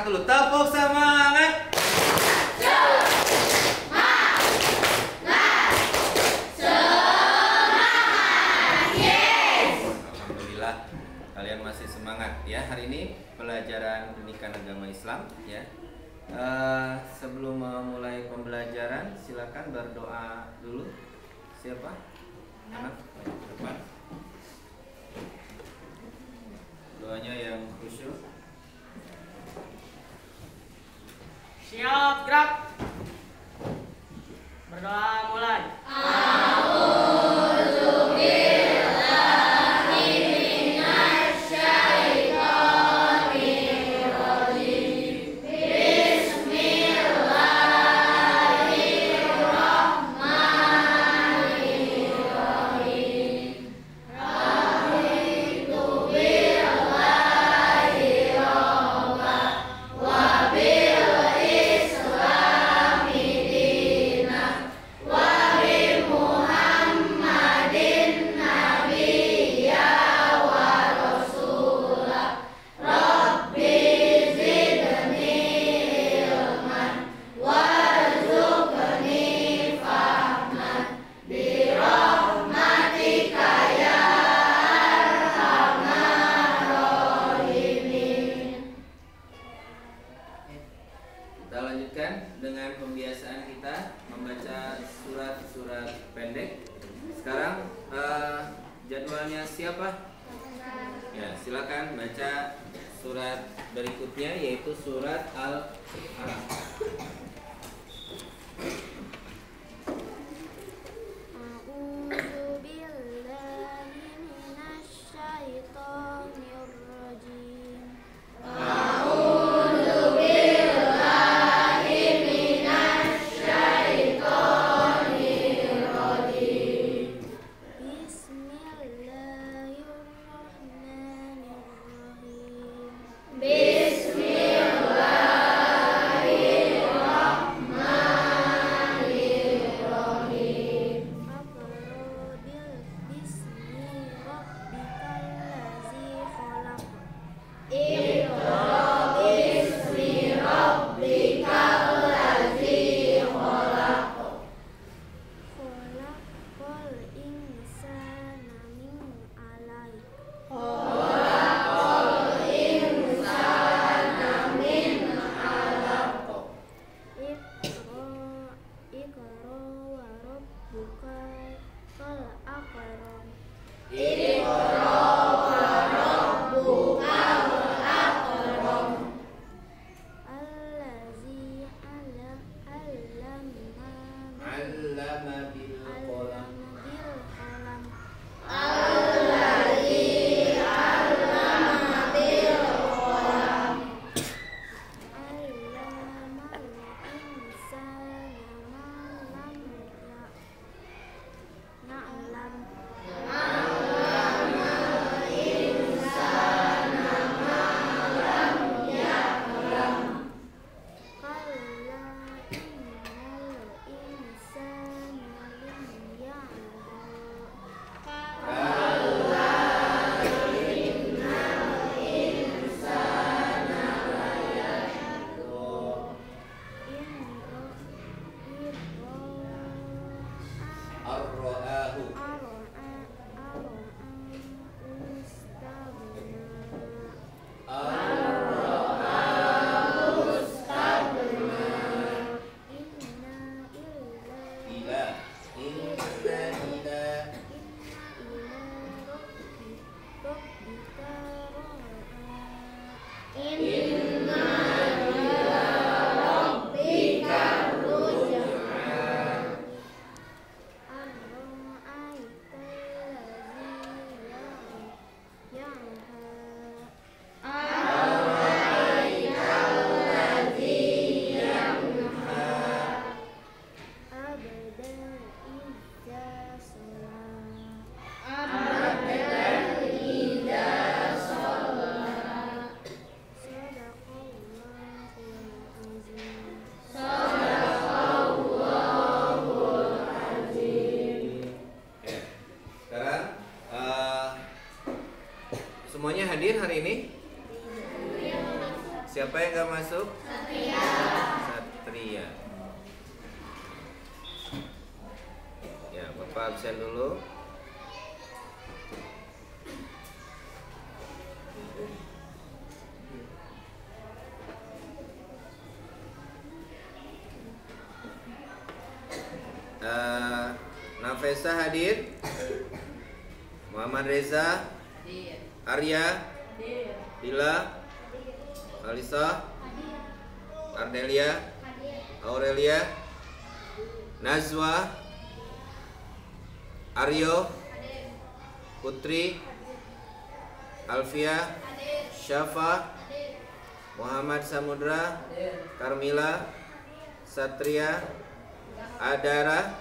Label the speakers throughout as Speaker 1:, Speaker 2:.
Speaker 1: dulu. Tepuk semangat. Alhamdulillah kalian masih semangat ya. Hari ini pelajaran pendidikan agama Islam ya. Sebelum memulai pembelajaran silakan berdoa dulu. Siapa? Anak depan. Doanya yang khusyuk.
Speaker 2: Siap, gerak. Berdoa mulai.
Speaker 1: Kita lanjutkan dengan pembiasaan kita membaca surat-surat pendek. Sekarang jadwalnya siapa? Ya, silakan baca surat berikutnya yaitu surat Al-Alaq. Siapa yang nggak masuk? Satria. Satria. Ya, Bapak absen dulu. Nafesa hadir. Muhammad Reza. Arya. Dila. Alisa. Ardelia. Aurelia. Nazwa. Aryo. Putri. Alfia. Syafa. Muhammad Samudra. Karmila. Satria. Adara.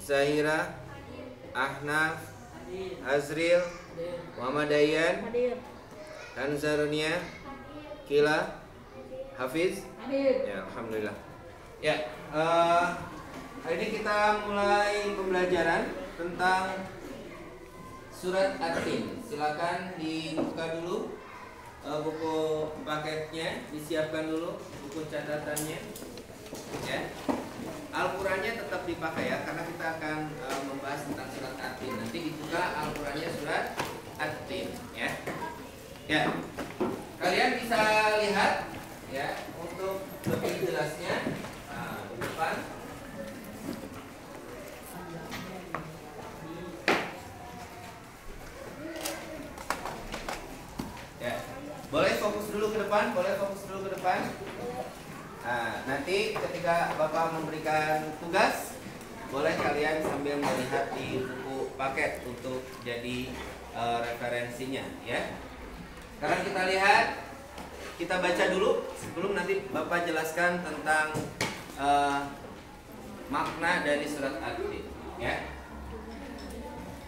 Speaker 1: Zahira. Ahnaf. Azril. Muhammad Dayan. Anzarunia. Kila. Hafiz. Ya, alhamdulillah. Ya, hari ini kita mulai pembelajaran tentang surat At-Tin. Silakan dibuka dulu buku paketnya, disiapkan dulu buku catatannya. Ya. Al-Qurannya tetap dipakai ya, karena kita akan membahas tentang surat At-Tin. Nanti dibuka Al-Qurannya surat At-Tin ya. Ya, kalian bisa lihat ya untuk lebih jelasnya di depan. Ya, boleh fokus dulu ke depan, Nah, nanti ketika Bapak memberikan tugas, boleh kalian sambil melihat di buku paket untuk jadi referensinya ya. Sekarang kita lihat, kita baca dulu sebelum nanti Bapak jelaskan tentang makna dari surat At-Tin ya.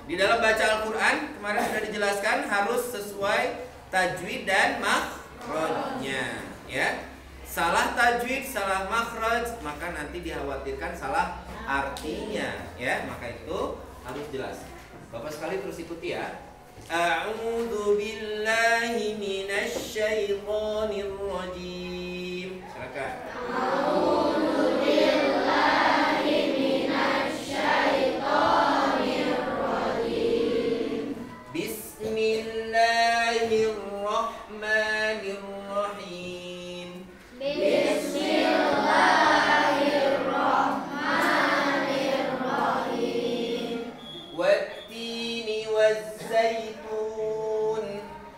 Speaker 1: Di dalam baca Al-Quran kemarin sudah dijelaskan harus sesuai tajwid dan makhrajnya ya. Salah tajwid, salah makhraj, maka nanti dikhawatirkan salah artinya ya. Maka itu harus jelas. Bapak sekali terus ikuti ya. A'udzu billahi minasy syaithanir rajim. Silakan. A'udzu billahi minasy syaithanir rajim. Bismillahirrahmanirrahim. Bismillahirrahmanirrahim. Wat-tini waz-zaitun.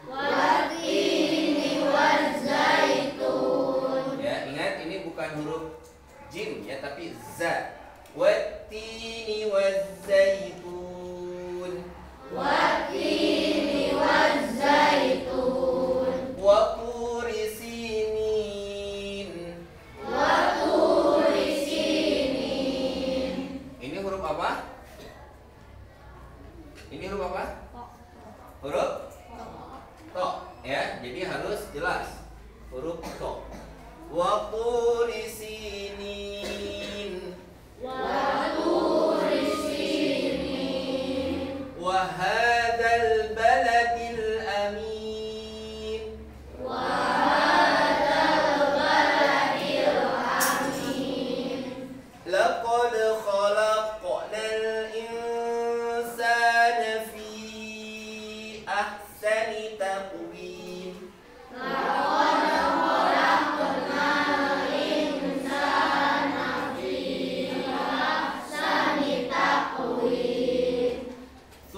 Speaker 1: Wat-tini waz-zaitun. Ya, ingat ini bukan huruf jim ya, tapi za. Wat-tini waz-zaitun. Wat-tini waz-zaitun. Wa-turi sinin. Wa-turi sinin. Ini huruf apa? Ini huruf apa? Huruf to ya, jadi harus jelas huruf to. Wa turi sinin. Wa turi sinin. Wa hadzal baladil amin. Wa hadzal baladil amin. Laqad khalaqnal insana fi ahsani taqwim.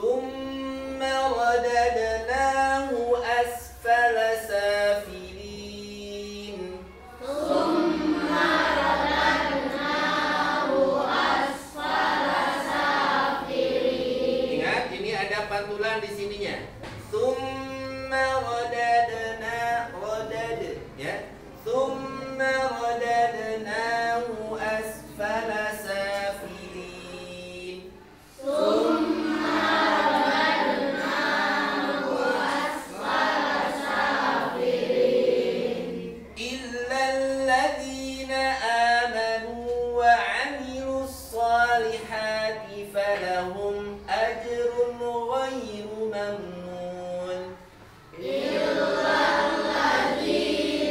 Speaker 1: ثم رددناه أسفل سافلين. Ingat, ini ada pantulan di sininya. Thumma radad ya. Thumma radadnahu asfala safilin. إلا الذين آمنوا وعملوا الصالحات فلهم أجر غير ممنون. إلا الذين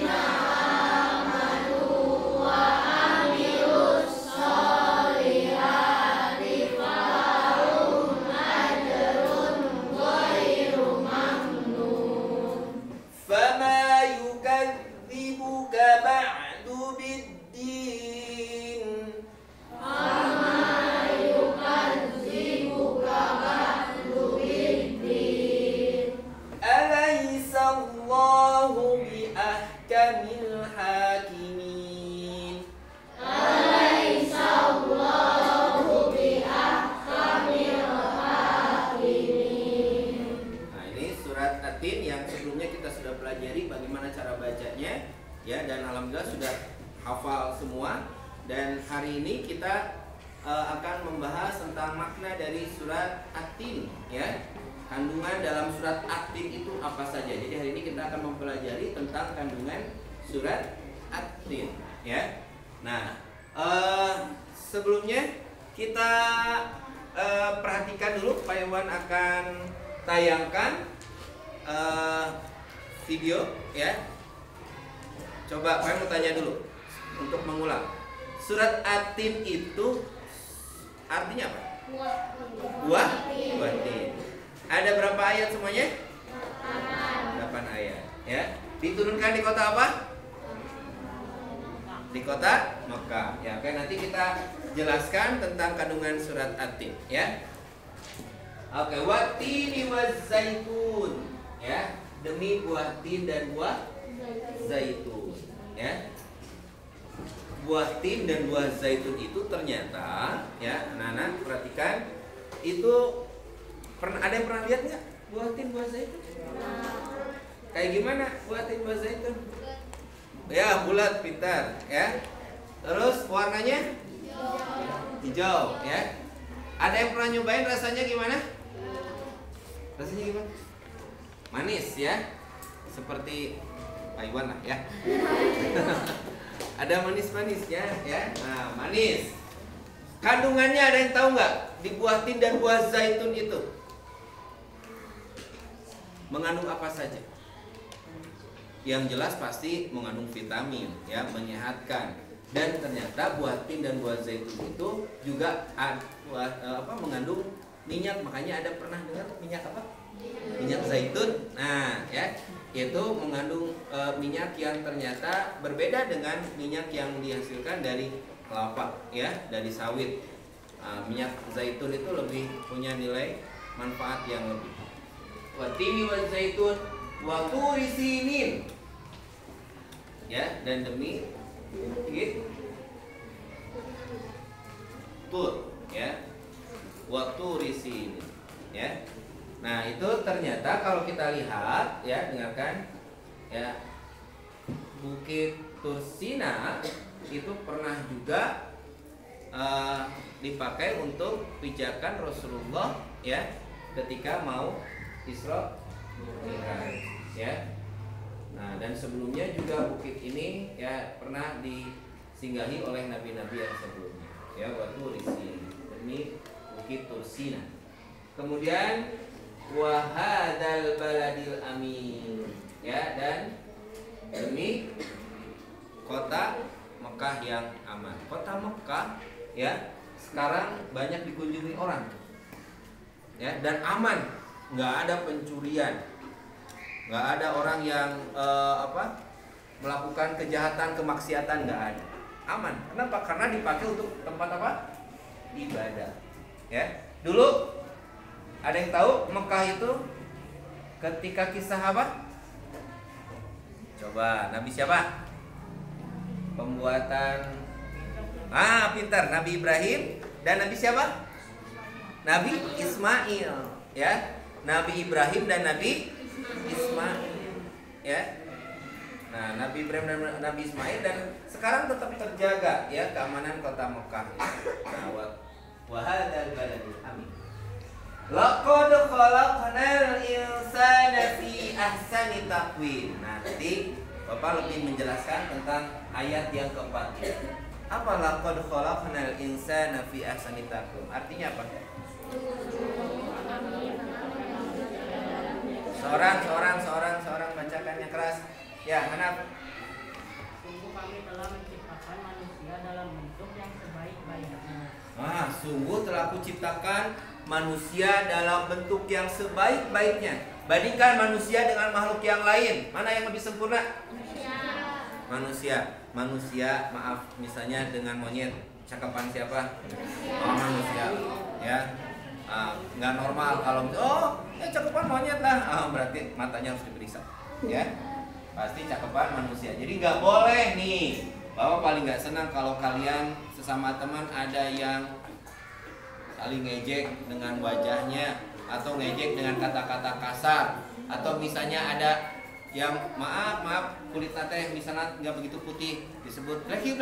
Speaker 1: At-Tin yang sebelumnya kita sudah pelajari bagaimana cara bacanya ya, dan alhamdulillah sudah hafal semua. Dan hari ini kita akan membahas tentang makna dari surat At-Tin ya. Kandungan dalam surat At-Tin itu apa saja. Jadi hari ini kita akan mempelajari tentang kandungan surat At-Tin ya. Nah, sebelumnya kita perhatikan dulu, Pak Iwan akan tayangkan video ya. Coba Pak Iwan mau tanya dulu untuk mengulang. Surat At-Tin itu artinya apa? Buah tin. Ada berapa ayat semuanya? 8 ayat ya. Diturunkan di kota apa? Di kota Mekah ya. Oke, nanti kita jelaskan tentang kandungan surat At-Tin ya. Oke, watini wazaitun ya, demi buah tin dan buah zaitun ya. Buah tin dan buah zaitun itu ternyata ya, anak-anak perhatikan, itu ada yang pernah lihat nggak buah tin buah zaitun? Kayak gimana buah tin buah zaitun? Ya, bulat, pintar ya. Terus warnanya hijau ya. Ada yang pernah nyobain rasanya gimana? Rasanya gimana? Manis ya. Seperti Pak Iwan lah ya. Ada manis-manisnya ya. Nah, manis. Kandungannya ada yang tahu nggak di buah tin dan buah zaitun itu? Mengandung apa saja? Yang jelas pasti mengandung vitamin ya, menyehatkan. Dan ternyata buah tin dan buah zaitun itu juga mengandung minyak. Makanya ada pernah dengar minyak apa? Minyak zaitun. Nah ya, itu mengandung minyak yang ternyata berbeda dengan minyak yang dihasilkan dari kelapa ya, dari sawit. Minyak zaitun itu lebih punya nilai manfaat yang lebih. Watini wa zaitun wa turi sinin ya, dan demi bukit Tur ya, waktu risinin ya. Nah itu ternyata kalau kita lihat ya, dengarkan ya, Bukit Tursina itu pernah juga dipakai untuk pijakan Rasulullah ya, ketika mau Isra Mi'raj ya. Nah, dan sebelumnya juga bukit ini ya pernah disinggahi oleh nabi-nabi yang sebelumnya ya, waktu risinin, demi Bukit Tursina. Kemudian wahadal baladil amin ya, dan demi kota Mekah yang aman. Kota Mekah ya sekarang banyak dikunjungi orang ya, dan aman, nggak ada pencurian, nggak ada orang yang melakukan kejahatan, kemaksiatan, nggak ada, aman. Kenapa? Karena dipakai untuk tempat apa? Ibadah ya. Dulu ada yang tahu Mekah itu ketika kisah apa? Coba, Nabi siapa? Pembuatan pintar, Nabi Ibrahim. Dan Nabi siapa? Nabi Ismail ya. Nabi Ibrahim dan Nabi Ismail ya. Nah, Nabi Ibrahim dan Nabi Ismail, dan sekarang tetap terjaga ya keamanan kota Mekah. Nah, wa hadzal baladil amin. Laqad khalaqnal insana fi ahsani taqwim. Nanti Bapak lebih menjelaskan tentang ayat yang keempat ini. Apa laqad khalaqnal insana fi ahsani taqwim? Artinya apa? Seorang bacakannya keras. Ya, Hanaf.
Speaker 2: Sungguh kami telah menciptakan manusia dalam bentuk yang sebaik-baiknya.
Speaker 1: Sungguh telah kuciptakan manusia dalam bentuk yang sebaik-baiknya. Bandingkan manusia dengan makhluk yang lain, mana yang lebih sempurna? Manusia, maaf, misalnya dengan monyet, cakapan siapa? Manusia ya. Nggak normal kalau cakapan monyet lah, berarti matanya harus diperiksa ya. Pasti cakapan manusia. Jadi nggak boleh nih, Bapak paling nggak senang kalau kalian sesama teman ada yang saling ngejek dengan wajahnya atau ngejek dengan kata-kata kasar. Atau misalnya ada yang maaf kulit teh misalnya nggak begitu putih disebut blacky.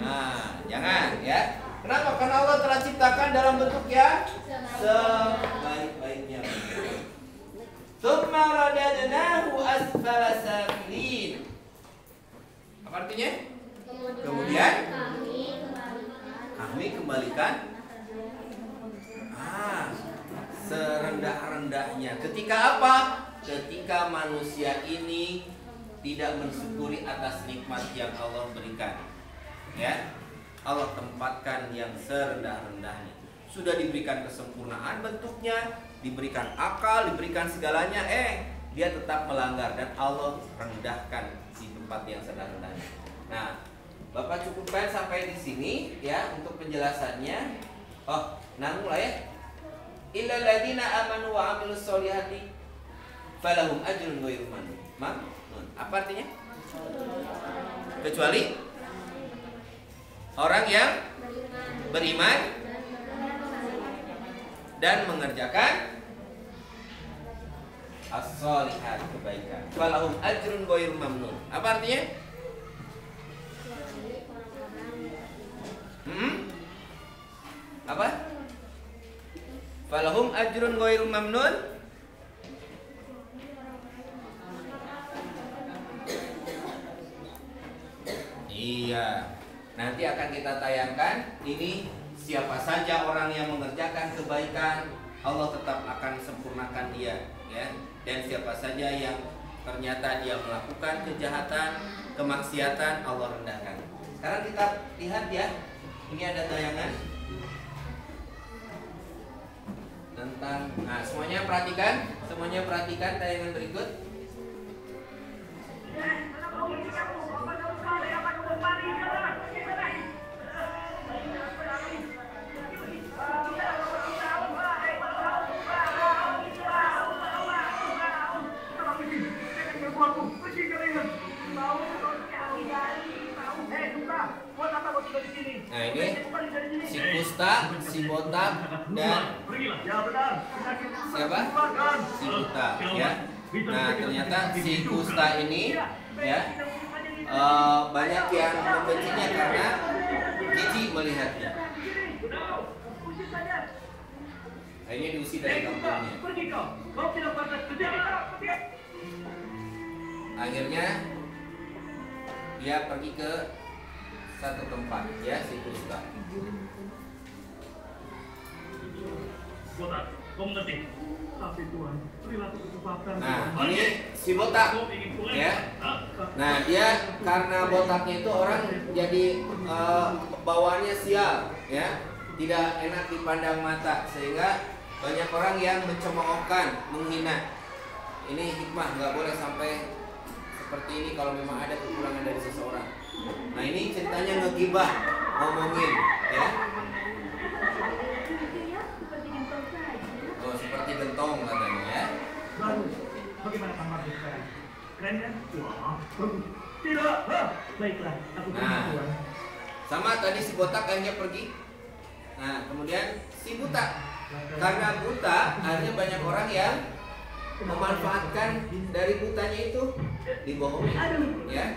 Speaker 1: Nah, jangan ya. Kenapa? Karena Allah telah ciptakan dalam bentuk yang sebaik-baiknya. Tsumma radadnahu asfala safilin. Apa artinya? Kemudian kami kembalikan serendah-rendahnya. Ketika apa? Ketika manusia ini tidak mensyukuri atas nikmat yang Allah berikan. Ya, Allah tempatkan yang serendah-rendahnya. Sudah diberikan kesempurnaan bentuknya, diberikan akal, diberikan segalanya, dia tetap melanggar dan Allah rendahkan di tempat yang serendah-rendahnya. Nah, Bapak cukupkan sampai di sini ya untuk penjelasannya. Mulai ya. Illal ladzina amanu wa amilus solihati falahum ajrun ghairu mamnun. Apa artinya? Kecuali orang yang beriman dan mengerjakan as-solihat, kebaikan. Falahum ajrun ghairu mamnun. Apa artinya? Apa? Falahum ajrun ghairu mamnun. Iya. Nanti akan kita tayangkan ini siapa saja orang yang mengerjakan kebaikan, Allah tetap akan sempurnakan dia, ya. Dan siapa saja yang ternyata dia melakukan kejahatan, kemaksiatan, Allah rendahkan. Sekarang kita lihat ya. Ini ada tayangan tentang, semuanya perhatikan tayangan berikut. Nah, ini si Kusta, si Botak, dan siapa? Si Kusta, ya. Nah, ternyata si Kusta ini, ya, banyak yang membencinya karena jijik melihatnya. Akhirnya diusir dari kampungnya. Akhirnya dia pergi ke satu tempat, ya, si Kusta.
Speaker 3: Botak, kau mengerti? Tapi Tuhan, berilah kesempatan.
Speaker 1: Nah, ini si Botak, ya. Nah, dia karena botaknya itu orang jadi bawaannya sial, ya, tidak enak dipandang mata, sehingga banyak orang yang mencemoohkan, menghina. Ini hikmah, nggak boleh sampai seperti ini kalau memang ada kekurangan dari seseorang. Nah, ini ceritanya ngegibah, ngomongin, ya. Seperti gentong katanya, ya.
Speaker 3: Bagus. Bagaimana kamar sekarang? Keren kan? Wah, bagus. Tidak. Baiklah, aku pergi, Tuhan.
Speaker 1: Sama tadi si Botak akhirnya pergi. Nah, kemudian si Buta. Karena buta, akhirnya banyak orang yang memanfaatkan dari butanya itu, dibohongi, ya.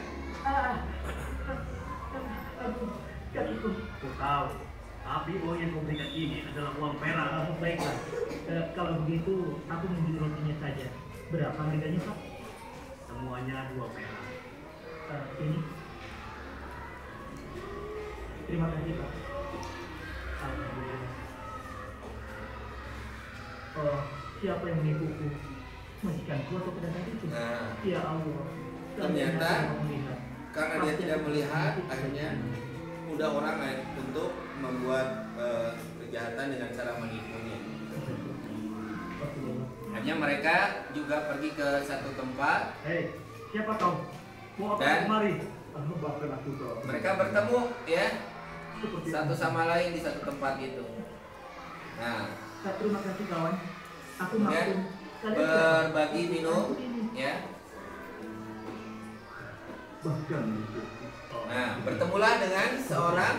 Speaker 3: Kakiku. Aku tahu. Tapi uang yang kau berikan ini adalah uang perak. Baiklah. Kalau begitu, aku menjual rotinya saja. Berapa harganya, Pak? Semuanya 2 perak. Ini. Terima kasih, Pak. Alhamdulillah. Siapa yang menipuku? Majikanku atau pedagang itu?
Speaker 1: Nah,
Speaker 3: Ya Allah.
Speaker 1: ternyata karena dia tidak melihat, akhirnya mudah orang lain untuk membuat kejahatan dengan cara menipunya. Akhirnya mereka juga pergi ke satu tempat.
Speaker 3: Hei, siapa kau? Mau apa kemari?
Speaker 1: Mereka bertemu, ya, satu sama lain di satu tempat itu. Nah,
Speaker 3: terima kasih kawan. Aku
Speaker 1: kemudian berbagi minum, ya. Nah, bertemulah dengan seorang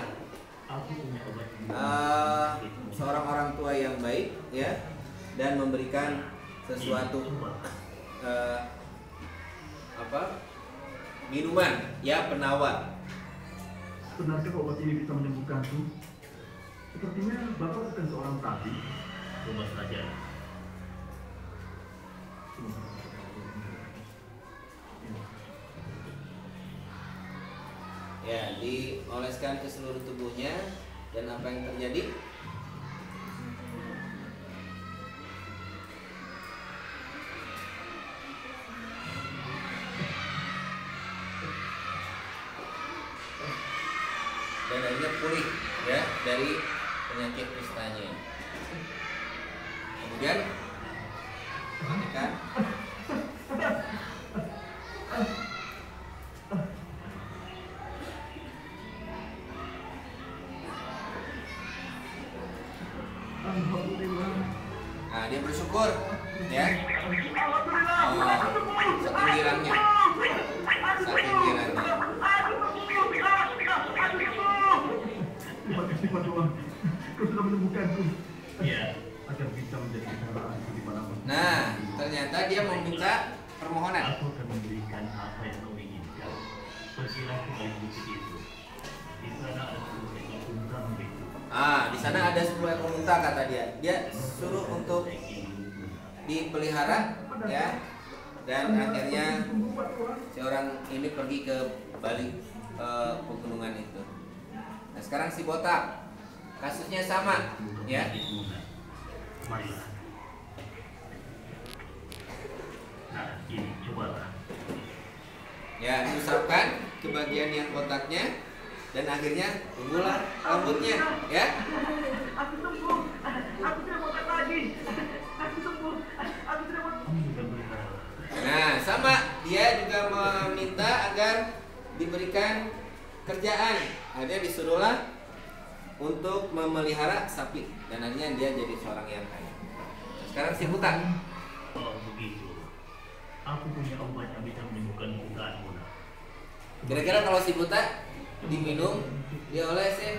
Speaker 1: orang tua yang baik, ya. dan memberikan sesuatu minuman ya, penawar.
Speaker 3: Benarkah obat ini bisa menyembuhkanku? Sepertinya Bapak bukan seorang tabib. Coba saja.
Speaker 1: Ya, dioleskan ke seluruh tubuhnya, dan apa yang terjadi? Dan akhirnya pulih ya dari penyakit kustanya. Kemudian perhatikan. Nah, dia bersyukur ya. Saking girangnya. Saking girangnya.
Speaker 3: Terima kasih Pak Tuhan, kau sudah menemukanku. Ya, agar bisa menjadi kesenangan di mana-mana.
Speaker 1: Nah, ternyata dia meminta permohonan.
Speaker 3: Aku akan memberikan apa yang kau inginkan. Pergilah ke balik bukit itu. Di sana ada 10 ekor unta begitu.
Speaker 1: Di sana ada 10 ekor unta kata dia. Dia suruh untuk dipelihara ya. Dan akhirnya si orang ini pergi ke balik pegunungan itu. Nah, sekarang si botak kasusnya sama ya.
Speaker 3: Marilah. Nah, ini cobalah.
Speaker 1: Ya, diusapkan ke bagian yang botaknya dan akhirnya tumbuhlah rambutnya ya.
Speaker 3: Aku sembuh. Aku tidak botak lagi. Aku sembuh. Aku tidak botak.
Speaker 1: Nah, sama dia juga meminta agar diberikan kerjaan. Akhirnya disuruhlah untuk memelihara sapi dan akhirnya dia jadi seorang yang kaya. Nah, sekarang si buta.
Speaker 3: Oh begitu. Aku punya obat yang bisa menyembuhkan bukaanmu.
Speaker 1: Kira-kira kalau si buta diminum, dia olesin.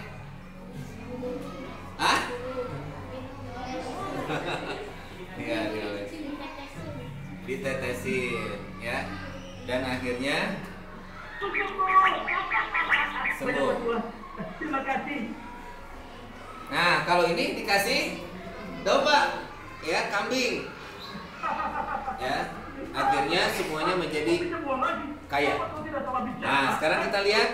Speaker 1: Iya, diolesin. Ditetesin ya. Dan akhirnya sembuh.
Speaker 3: Terima kasih.
Speaker 1: Nah, kalau ini dikasih domba ya, kambing. Ya, akhirnya semuanya menjadi kaya. Nah, sekarang kita lihat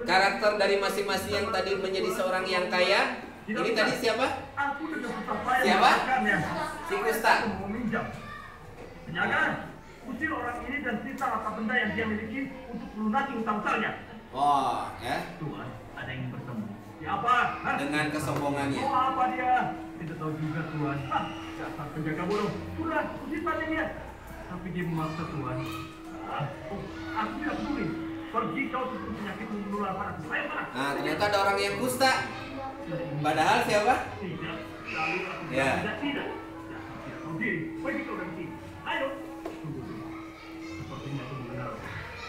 Speaker 1: karakter dari masing-masing yang tadi menjadi seorang yang kaya. Ini tadi siapa? Siapa? Si Kusta.
Speaker 3: Penjaga, usir orang ini dan sita harta benda yang dia miliki untuk melunasi utang-utangnya.
Speaker 1: Oh, ya.
Speaker 3: Tuhan, ada yang bertemu. Siapa?
Speaker 1: Dengan kesombongannya.
Speaker 3: Oh, apa dia? Tidak tahu juga Tuhan. Dasar penjaga bodoh. Sudah, usir saja dia. Tapi dia memaksa Tuhan. Aku tidak peduli. Pergi kau sebelum penyakit menular padaku. Ayo mana?
Speaker 1: Nah, ternyata ada orang yang kusta. Padahal siapa?
Speaker 3: Tidak. Lalu aku
Speaker 1: Ya.
Speaker 3: tidak. Dasar tidak tahu diri. Pergi kau dari sini. Ayo. Tunggu dulu. Sepertinya aku mengenal.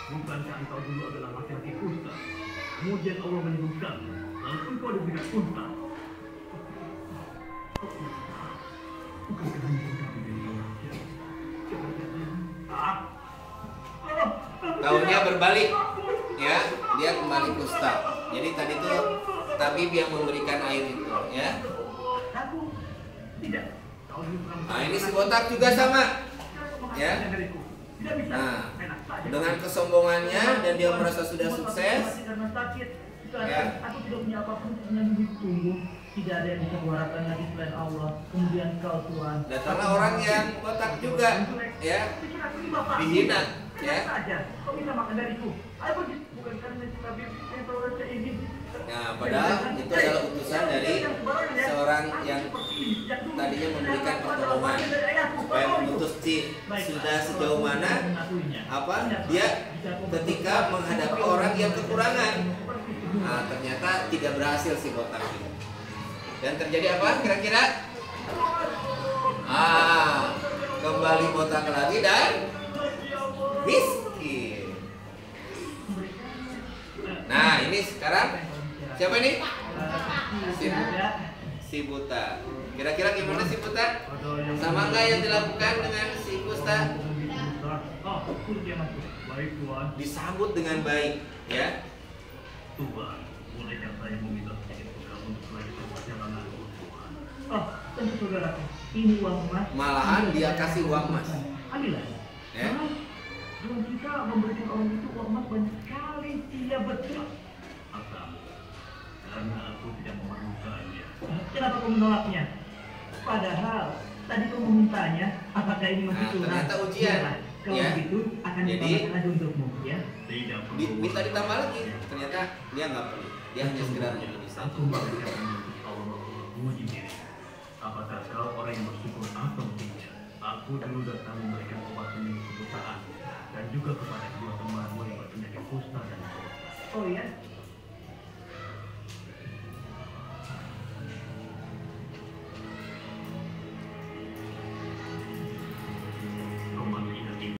Speaker 3: Bukankah engkau dulu adalah laki-laki kusta? Kemudian Allah menyembuhkan. Lalu engkau diberikan unta. Bukankah engkau kami dari Allah?
Speaker 1: Tahunnya berbalik. Ya, dia kembali kusta. Jadi tadi tuh tabib yang memberikan air itu, ya. Nah, ini si botak juga sama. Ya. Nah, dengan kesombongannya dan dia merasa sudah sukses. Ya.
Speaker 2: Aku tidak punya apapun yang ditunggu. Tidak ada yang bisa kuharapkan lagi selain Allah. Kemudian kau Tuhan.
Speaker 1: Datanglah orang yang botak juga, ya. Dihina, ya.
Speaker 3: Kau bisa makan dariku. Ayo pergi. Bukan karena tabib yang tahu rasa ini.
Speaker 1: Nah, padahal itu adalah utusan dari seorang yang tadinya memberikan pertolongan supaya memutus sudah sejauh mana apa dia ketika menghadapi orang yang kekurangan. Nah, ternyata tidak berhasil si botak ini. Dan terjadi apa kira-kira? Kembali botak lagi dan miskin. Nah, ini sekarang siapa ini? Si buta. Kira-kira gimana sih Putar?
Speaker 3: Ada yang
Speaker 1: Sama nggak yang dilakukan dengan si Kusta?
Speaker 3: Oh, dia masuk. Baik Tuan.
Speaker 1: Disambut dengan baik, ya.
Speaker 3: Tuan, bolehkah saya meminta sedikit uang untuk melanjutkan perjalanan Tuan? Oh, tentu saudaraku. Ini uang emas.
Speaker 1: Malahan dia kasih uang emas.
Speaker 3: Ambillah.
Speaker 1: Ya.
Speaker 3: Tuan kita memberikan orang itu uang emas banyak sekali. Iya betul. Akam, karena aku tidak memerlukannya. Kenapa kau menolaknya? Padahal tadi kau memintanya. Apakah ini masih
Speaker 1: Nah,
Speaker 3: curang?
Speaker 1: ternyata ujian.
Speaker 3: Iya, kalau
Speaker 1: Ya.
Speaker 3: begitu akan
Speaker 1: Jadi,
Speaker 3: ditambahkan lagi untukmu, ya? Tidak perlu.
Speaker 1: Minta ditambah lagi. Ternyata dia nggak perlu. Dia hanya sekedar menyuruh saja.
Speaker 3: Aku mengatakan Allah menguji diri. Apakah kau orang yang bersyukur atau tidak? Aku dulu datang memberikan obat penyembuh kebutaan dan juga kepada dua temanmu yang berpenyakit kusta dan kusta. Oh ya,